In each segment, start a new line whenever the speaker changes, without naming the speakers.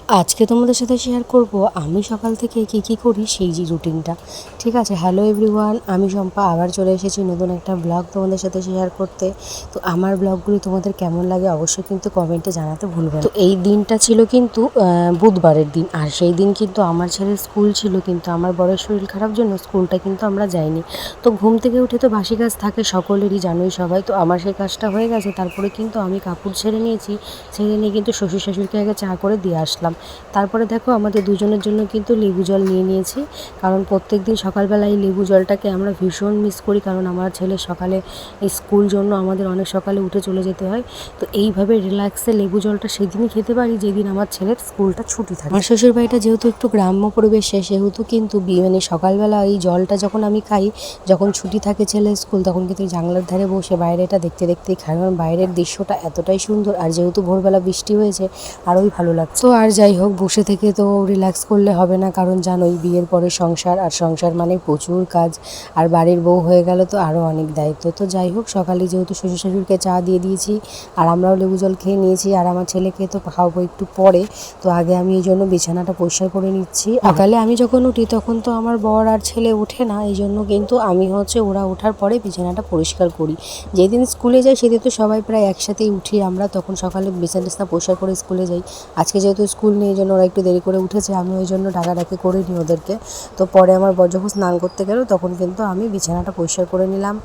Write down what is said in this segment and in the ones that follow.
আজকে তোমাদের সাথে শেয়ার করব আমি সকাল থেকে কী করি সেই যে রুটিনটা। ঠিক আছে, হ্যালো এভরিওয়ান, আমি শম্পা আবার চলে এসেছি নতুন একটা ব্লগ তোমাদের সাথে শেয়ার করতে। তো আমার ব্লগগুলি তোমাদের কেমন লাগে অবশ্যই কিন্তু কমেন্টে জানাতে ভুলবেন। তো এই দিনটা ছিল কিন্তু বুধবারের দিন, আর সেই দিন কিন্তু আমার ছেলের স্কুল ছিল, কিন্তু আমার বড়ের শরীর খারাপ জন্য স্কুলটা কিন্তু আমরা যাইনি। তো ঘুম থেকে উঠে তো বাসি কাজ থাকে সকলেরই, জানোই সবাই। তো আমার সেই কাজটা হয়ে গেছে, তারপরে কিন্তু আমি কাপড় ছেড়ে নিয়েছি। ছেড়ে নিয়ে কিন্তু শ্বশুর শাশুড়িকে আগে চা করে দিয়ে আসলাম। তারপরে দেখো আমাদের দুজনের জন্য কিন্তু লেবু জল নিয়ে নিয়েছি, কারণ প্রত্যেক দিন সকালবেলা এই লেবু জলটাকে আমরা ভীষণ মিস করি, কারণ আমার ছেলে সকালে স্কুল জন্য আমাদের অনেক সকালে উঠে চলে যেতে হয়। তো এইভাবে রিল্যাক্সে লেবু জলটা সেদিনই খেতে পারি যেদিন আমার ছেলের স্কুলটা ছুটি থাকে। আমার শ্বশুর বাড়িটা যেহেতু একটু গ্রাম্য পরিবেশে, সেহেতু কিন্তু মানে সকালবেলা এই জলটা যখন আমি খাই, যখন ছুটি থাকে ছেলের স্কুল, তখন কিন্তু জানলার ধারে বসে বাইরেটা দেখতে দেখতেই খাই, কারণ বাইরের দৃশ্যটা এতটাই সুন্দর। আর যেহেতু ভোরবেলা বৃষ্টি হয়েছে আরোই ভালো লাগছে। তো আর যাই হোক, বসে থেকে তো রিল্যাক্স করলে হবে না, কারণ জানোই বিয়ের পরে সংসার, আর সংসার মানে প্রচুর কাজ, আর বাড়ির বউ হয়ে গেল তো আরও অনেক দায়িত্ব। তো যাই হোক, সকালে যেহেতু শ্বশুর শাশুড়িকে চা দিয়ে দিয়েছি, আর আমরাও লেবু জল খেয়ে নিয়েছি, আর আমার ছেলেকে তো খাওয়াবো একটু পরে। তো আগে আমি এই জন্য বিছানাটা পরিষ্কার করে নিচ্ছি। সকালে আমি যখন উঠি তখন তো আমার বর আর ছেলে ওঠে না, এই জন্য কিন্তু আমি ওরা ওঠার পরে বিছানাটা পরিষ্কার করি। যেদিন স্কুলে যাই সেদিন তো সবাই প্রায় একসাথেই উঠি আমরা, তখন সকালে বিছানা পরিষ্কার করে স্কুলে যাই। আজকে যেহেতু স্কুল নেই, এই জন্য ওরা একটু দেরি করে উঠেছে, আমি ওই জন্য ডাকাডাকি করে নিই ওদেরকে। তো পরে আমার বর যখন স্নান করতে গেল তখন কিন্তু আমি বিছানাটা পরিষ্কার করে নিলাম,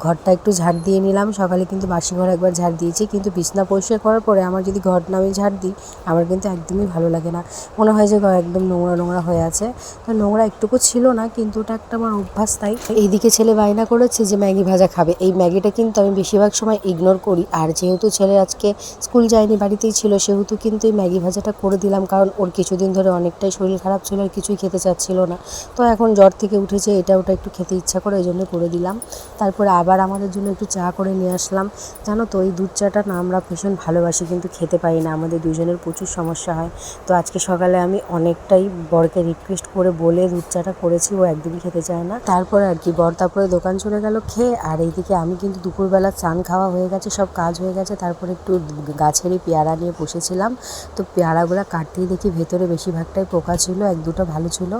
ঘরটা একটু ঝাড় দিয়ে নিলাম। সকালে কিন্তু বাসি ঘর একবার ঝাড় দিয়েছি, কিন্তু বিছানা পরিষ্কার করার পরে আমার যদি ঘর না আমি ঝাড় দিই, আমার কিন্তু একদমই ভালো লাগে না, মনে হয় যে ঘর একদম নোংরা নোংরা হয়ে আছে। তো নোংরা একটুকু ছিল না, কিন্তু ওটা একটা আমার অভ্যাস। তাই এইদিকে ছেলে বায়না করেছে যে ম্যাগি ভাজা খাবে। এই ম্যাগিটা কিন্তু আমি বেশিরভাগ সময় ইগনোর করি, আর যেহেতু ছেলে আজকে স্কুল যায়নি, বাড়িতেই ছিল, সেহেতু কিন্তু এই ম্যাগি ভাজাটা করে দিলাম, কারণ ওর কিছুদিন ধরে অনেকটাই শরীর খারাপ ছিল আর কিছুই খেতে চাচ্ছিল না। তো এখন জ্বর থেকে উঠেছে, এটা ওটা একটু খেতে ইচ্ছা করে, এই জন্য করে দিলাম। তারপরে আবার আমাদের জন্য একটু চা করে নিয়ে আসলাম। জানো তো, এই দুধ চাটা না আমরা ভীষণ ভালোবাসি, কিন্তু খেতে পারি না, আমাদের দুজনের প্রচুর সমস্যা হয়। তো আজকে সকালে আমি অনেকটাই বরকে রিকোয়েস্ট করে বলে দুধ চাটা করেছি, ও একদমই খেতে চায় না। তারপরে আর কি বর তারপরে দোকান চলে গেল খেয়ে, আর এইদিকে আমি কিন্তু দুপুরবেলা চান খাওয়া হয়ে গেছে, সব কাজ হয়ে গেছে। তারপরে একটু গাছেরই পেয়ারা নিয়ে বসেছিলাম। তো পেয়ারাগুলো কাটতেই দেখি ভেতরে বেশিরভাগটাই পোকা ছিল, এক দুটো ভালো ছিল।